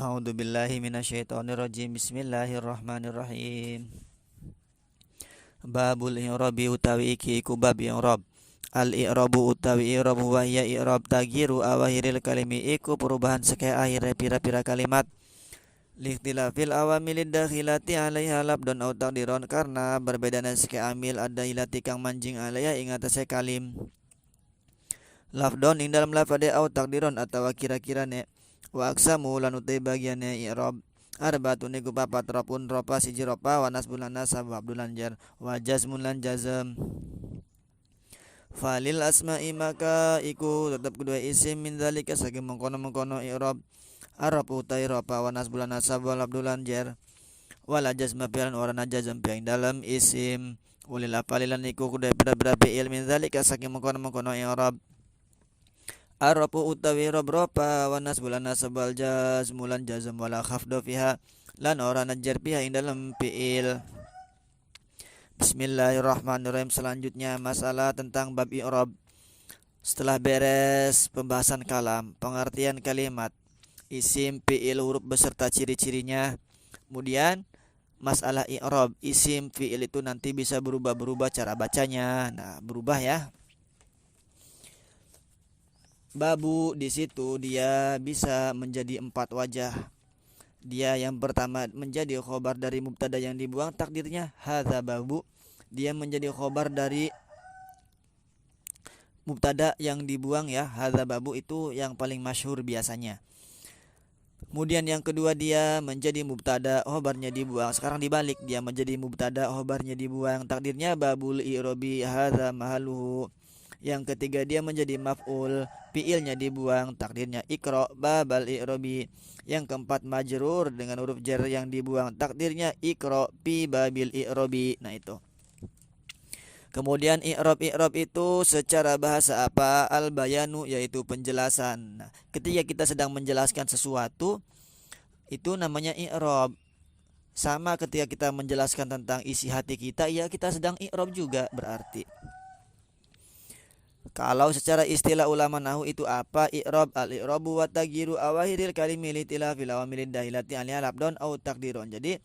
A'udzubillahi minasyaitonirrajim. Bismillahirrahmanirrahim. Babul i'rabi utawi iki iku bab i'rab. Al i'rabu utawi i'rab wa hiya i'rab tagyiru awahiril kalimi iku perubahan sekaya akhir pira-pira kalimat. Likhtilafil awamilid dakhilati alaiha labdon au taqdiron karena berbedana sekaya amil ada ilati kang manjing alaiha ing atase kalim. Lafdon ing dalam lafade au takdiron atau kira-kira ne wa aksamu lan utai bagiannya i'rab arbaatun iku papat ropun ropa siji ropa wa nasbun lan nasab wa abdulan jar wa jazmun lan jazm. Falil asma'i maka iku tetap kedua isim min dzalika saking mengkono-mengkono i'rab arab utai ropa wa nasbun lan nasab wa abdulan jar wala jazma fi'lan orana jazm fi dalam isim ulil afalilan iku kudu bira-bira fi'il min dzalika saking mengkono-mengkono i'rab Arapu utawi rob-ropa wa nasbulan nasabal jazmulan jazm wala khafdu fiha lan ora najar fiha ing dalam fi'il. Bismillahirrahmanirrahim. Selanjutnya masalah tentang bab i'rab. Setelah beres pembahasan kalam, pengertian kalimat, isim, fi'il, huruf beserta ciri-cirinya. Kemudian masalah i'rab, isim, fi'il itu nanti bisa berubah-berubah cara bacanya. Nah, berubah ya. Babu di situ dia bisa menjadi 4 wajah. Dia yang pertama menjadi khobar dari mubtada yang dibuang takdirnya hadza babu. Dia menjadi khobar dari mubtada yang dibuang ya. Hadza babu itu yang paling masyhur biasanya. Kemudian yang kedua dia menjadi mubtada khobarnya dibuang. Sekarang dibalik, dia menjadi mubtada khobarnya dibuang takdirnya babul i'rabi hadza mahaluhu. Yang ketiga dia menjadi maf'ul, fi'ilnya dibuang, takdirnya iqra babal i'rabi. Yang keempat majrur dengan huruf jar yang dibuang, takdirnya iqra fi babil i'rabi. Nah itu. Kemudian i'rab itu secara bahasa apa? Al bayanu, yaitu penjelasan. Nah, ketika kita sedang menjelaskan sesuatu itu namanya i'rab. Sama ketika kita menjelaskan tentang isi hati kita, ya kita sedang i'rab juga berarti. Kalau secara istilah ulama nahu itu apa? I'rab al-i'rabu wa tagyiru awahiril kalimi litilafil awamilid dahilati alaiha labdon au takdiron. Jadi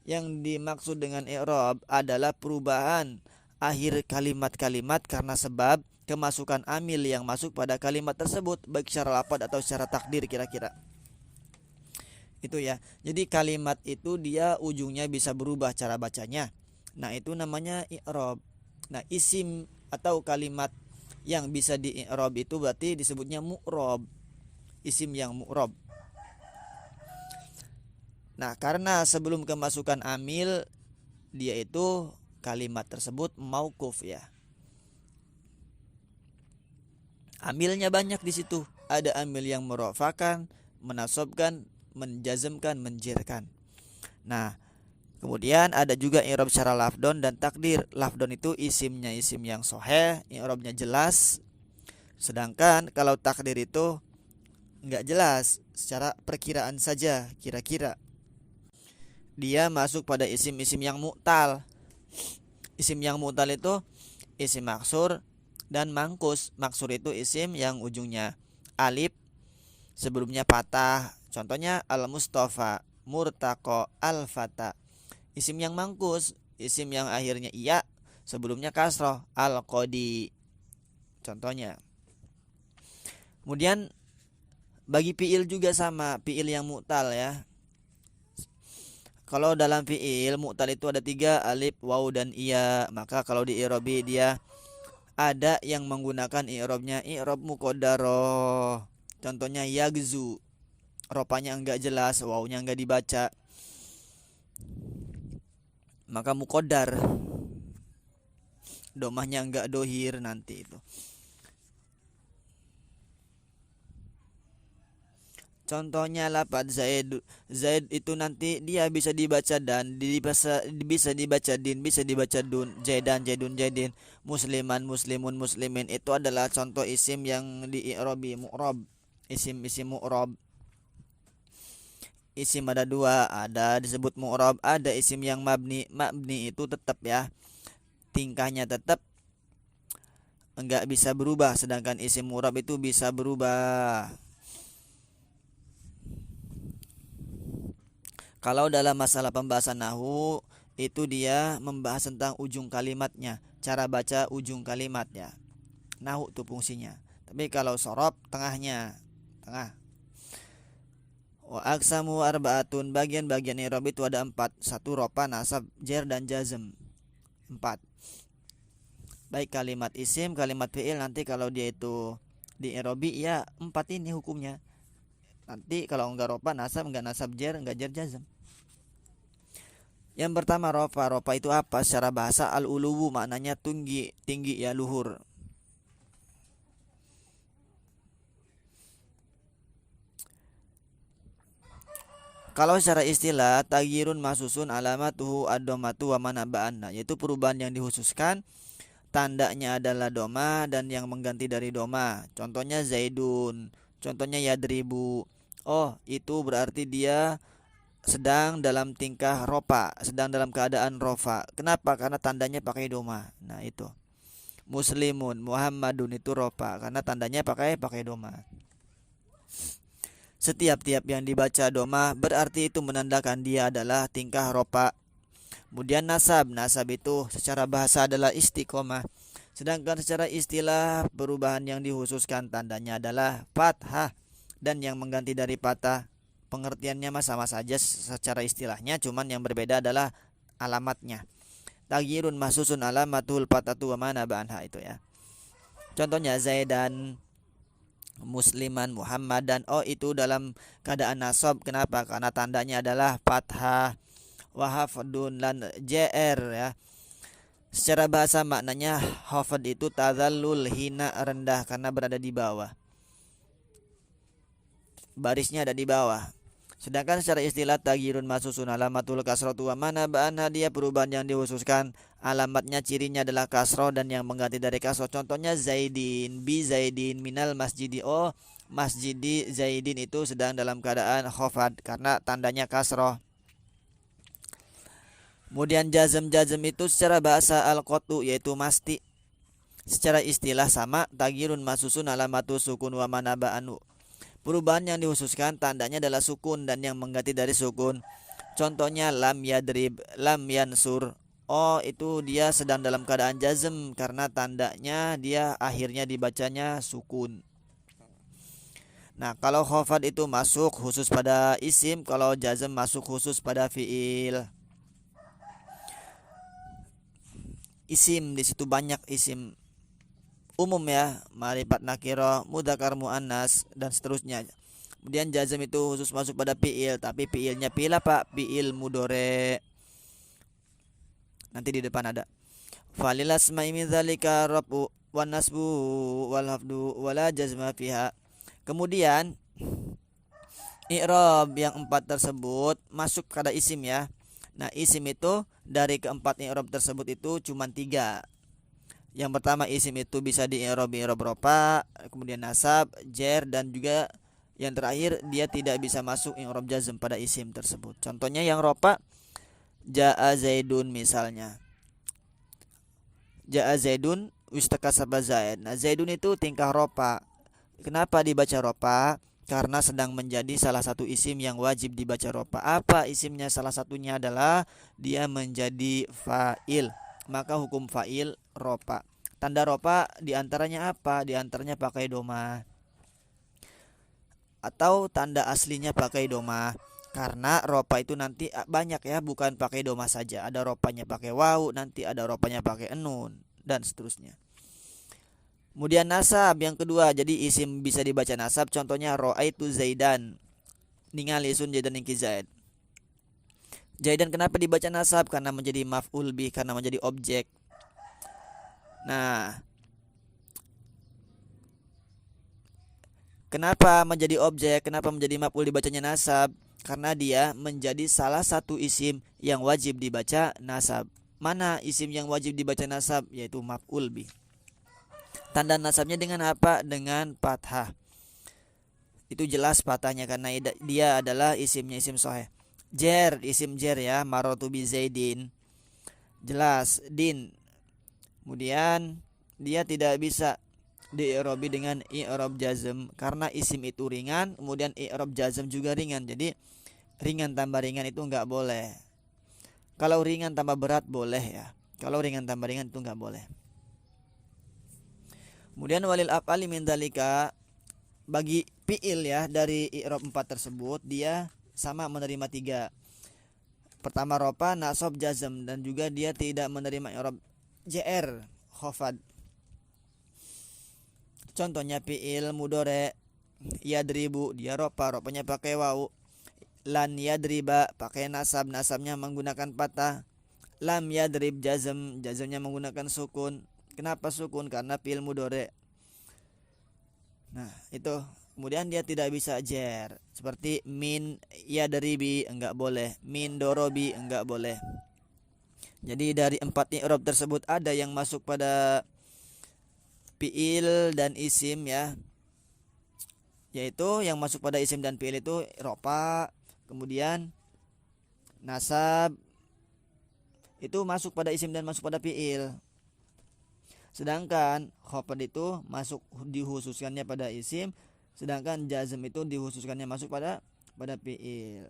yang dimaksud dengan i'rab adalah perubahan akhir kalimat-kalimat karena sebab kemasukan amil yang masuk pada kalimat tersebut baik secara lafaz atau secara takdir kira-kira. Itu ya. Jadi kalimat itu dia ujungnya bisa berubah cara bacanya. Nah, itu namanya i'rab. Nah, isim atau kalimat yang bisa di i'rab itu berarti disebutnya mu'rab, isim yang mu'rab. Nah, karena sebelum kemasukan amil dia itu kalimat tersebut mauquf ya. Amilnya banyak di situ. Ada amil yang merafakan, menasabkan, menjazmkan, menjerkan. Nah, kemudian ada juga i'rab secara lafdon dan takdir. Lafdon itu isimnya isim yang sahih, i'rabnya jelas. Sedangkan kalau takdir itu enggak jelas, secara perkiraan saja, kira-kira. Dia masuk pada isim-isim yang mu'tal. Isim yang mu'tal itu isim maksur dan mangkus. Maksur itu isim yang ujungnya alif, sebelumnya patah. Contohnya al-mustafa, murtaqo, al-fata. Isim yang mangkus, isim yang akhirnya iya, sebelumnya kasroh, al-qodi. Contohnya. Kemudian bagi fi'il juga sama, fi'il yang mu'tal ya. Kalau dalam fi'il mu'tal itu ada 3, alif, waw, dan iya. Maka kalau di i'rabi dia ada yang menggunakan i'rabnya i'rab muqaddarah. Contohnya yagzu, ropanya enggak jelas, wawnya enggak dibaca, maka muqaddar, domahnya enggak dohir nanti itu. Contohnya lafaz Zaid. Zaid itu nanti dia bisa dibaca dan bisa dibaca din, bisa dibaca dun, Zaidan, Zaidun, Zaidin, musliman, muslimun, muslimin. Itu adalah contoh isim yang di i'rabi mu'rab. Isim-isim mu'rab. Isim ada 2, ada disebut mu'rab, ada isim yang mabni. Mabni itu tetap ya, tingkahnya tetap, enggak bisa berubah, sedangkan isim mu'rab itu bisa berubah. Kalau dalam masalah pembahasan nahwu itu dia membahas tentang ujung kalimatnya, cara baca ujung kalimatnya. Nahwu itu fungsinya. Tapi kalau sorob tengahnya, tengah. Wa aksamu arbaatun, bagian-bagian i'rab itu ada 4. 1 rofa, nasab, jer dan jazm. 4. Baik kalimat isim, kalimat fi'il, nanti kalau dia itu di i'rabi ya 4 ini hukumnya. Nanti kalau enggak rofa, nasab, jer jazm. Yang pertama rofa. Rofa itu apa? Secara bahasa al-uluwu, maknanya tinggi, ya, luhur. Kalau secara istilah tagyirun mahsusun alamatuhu ad-dhammatu wa manaba'anna, yaitu perubahan yang dikhususkan, tandanya adalah doma dan yang mengganti dari doma. Contohnya zaidun, contohnya yadribu. Oh, itu berarti dia sedang dalam tingkah rofa, sedang dalam keadaan rofa. Kenapa? Karena tandanya pakai doma. Nah, itu. Muslimun, Muhammadun itu rofa karena tandanya pakai doma. Setiap-tiap yang dibaca doma berarti itu menandakan dia adalah tingkah rofa. Kemudian nasab itu secara bahasa adalah istiqomah. Sedangkan secara istilah perubahan yang dikhususkan tandanya adalah fathah, dan yang mengganti dari fathah pengertiannya sama saja secara istilahnya, cuman yang berbeda adalah alamatnya. Tagyirun mahsusun alamatul fathatu wa mana ba'anha, itu ya. Contohnya Zaidan, Musliman, Muhammadan. Oh, itu dalam keadaan nasab. Kenapa? Karena tandanya adalah fathah. Wahafdun lan jr, ya. Secara bahasa maknanya hafad itu tazallul, hina, rendah karena berada di bawah. Barisnya ada di bawah. Sedangkan secara istilah tagyirun mahsusun alamatul kasratu wa mana ba'anha, dia perubahan yang dikhususkan, alamatnya cirinya adalah kasroh dan yang mengganti dari kasroh. Contohnya zaidin, bi zaidin minal masjidi. Oh, masjidi zaidin itu sedang dalam keadaan khafad karena tandanya kasroh. Kemudian jazm itu secara bahasa al-qatu, yaitu masti. Secara istilah sama, tagyirun mahsusun alamatu sukun wa mana ba'anu. Perubahan yang dikhususkan tandanya adalah sukun dan yang mengganti dari sukun. Contohnya lam yadrib, lam yansur. Oh, itu dia sedang dalam keadaan jazm karena tandanya dia akhirnya dibacanya sukun. Nah, kalau khafad itu masuk khusus pada isim, kalau jazm masuk khusus pada fiil. Isim di situ banyak isim umum ya, ma'rifat nakiro, mudzakkar muannas dan seterusnya. Kemudian jazm itu khusus masuk pada fiil, tapi fiilnya fiil apa? Fiil mudhari. Nanti di depan ada. Falil asma'i min dzalika rafu wan nasbu wal hafdu wala jazma fiha. Kemudian i'rab yang 4 tersebut masuk pada isim ya. Nah, isim itu dari keempat i'rab tersebut itu cuma 3. Yang pertama isim itu bisa di i'rab rofa, kemudian nasab, jer, dan juga yang terakhir dia tidak bisa masuk i'rab jazm pada isim tersebut. Contohnya yang rofa, ja'a zaidun misalnya. Ja'a zaidun wistakasaba zaid. Nah, zaidun itu tingkah rofa. Kenapa dibaca rofa? Karena sedang menjadi salah satu isim yang wajib dibaca rofa. Apa isimnya? Salah satunya adalah dia menjadi fa'il. Maka hukum fa'il rofa. Tanda rofa diantaranya apa? Diantaranya pakai doma. Atau tanda aslinya pakai doma. Karena rofa itu nanti banyak ya, bukan pakai doma saja. Ada ropanya pakai waw, nanti ada ropanya pakai nun, dan seterusnya. Kemudian nasab yang kedua, jadi isim bisa dibaca nasab. Contohnya ro'aitu zaidan, ningali sun zaidan ingki zaid. Zaidan kenapa dibaca nasab? Karena menjadi maf'ul bih, karena menjadi objek. Nah, kenapa menjadi objek? Kenapa menjadi maf'ul dibacanya nasab? Karena dia menjadi salah satu isim yang wajib dibaca nasab. Mana isim yang wajib dibaca nasab? Yaitu maf'ul bih. Tanda nasabnya dengan apa? Dengan fathah. Itu jelas fathahnya karena dia adalah isimnya isim sahih. Jer, isim jer ya, marotu bi zaidin. Jelas, din. Kemudian dia tidak bisa di-i'rabi dengan i'rab jazm karena isim itu ringan, kemudian i'rab jazm juga ringan. Jadi ringan tambah ringan itu enggak boleh. Kalau ringan tambah berat boleh ya. Kalau ringan tambah ringan itu enggak boleh. Kemudian walil af'ali min dzalika, bagi fi'il ya dari i'rab 4 tersebut dia sama menerima 3. Pertama rofa, nasab, jazm, dan juga dia tidak menerima i'rab jr, khafad. Contohnya fi'il mudhari yadribu, dia rofa, rofanya pakai wawu. Lan yadriba pakai nasab, nasabnya menggunakan patah. Lam yadrib jazm, jazmnya menggunakan sukun. Kenapa sukun? Karena fi'il mudhari. Nah, itu. Kemudian dia tidak bisa jer, seperti min yadribi enggak boleh, min dorobi enggak boleh. Jadi dari 4 i'rab tersebut ada yang masuk pada fi'il dan isim ya. Yaitu yang masuk pada isim dan fi'il itu rofa, kemudian nasab itu masuk pada isim dan masuk pada fi'il. Sedangkan khafad itu masuk dikhususkannya pada isim, sedangkan jazm itu dikhususkannya masuk pada fi'il.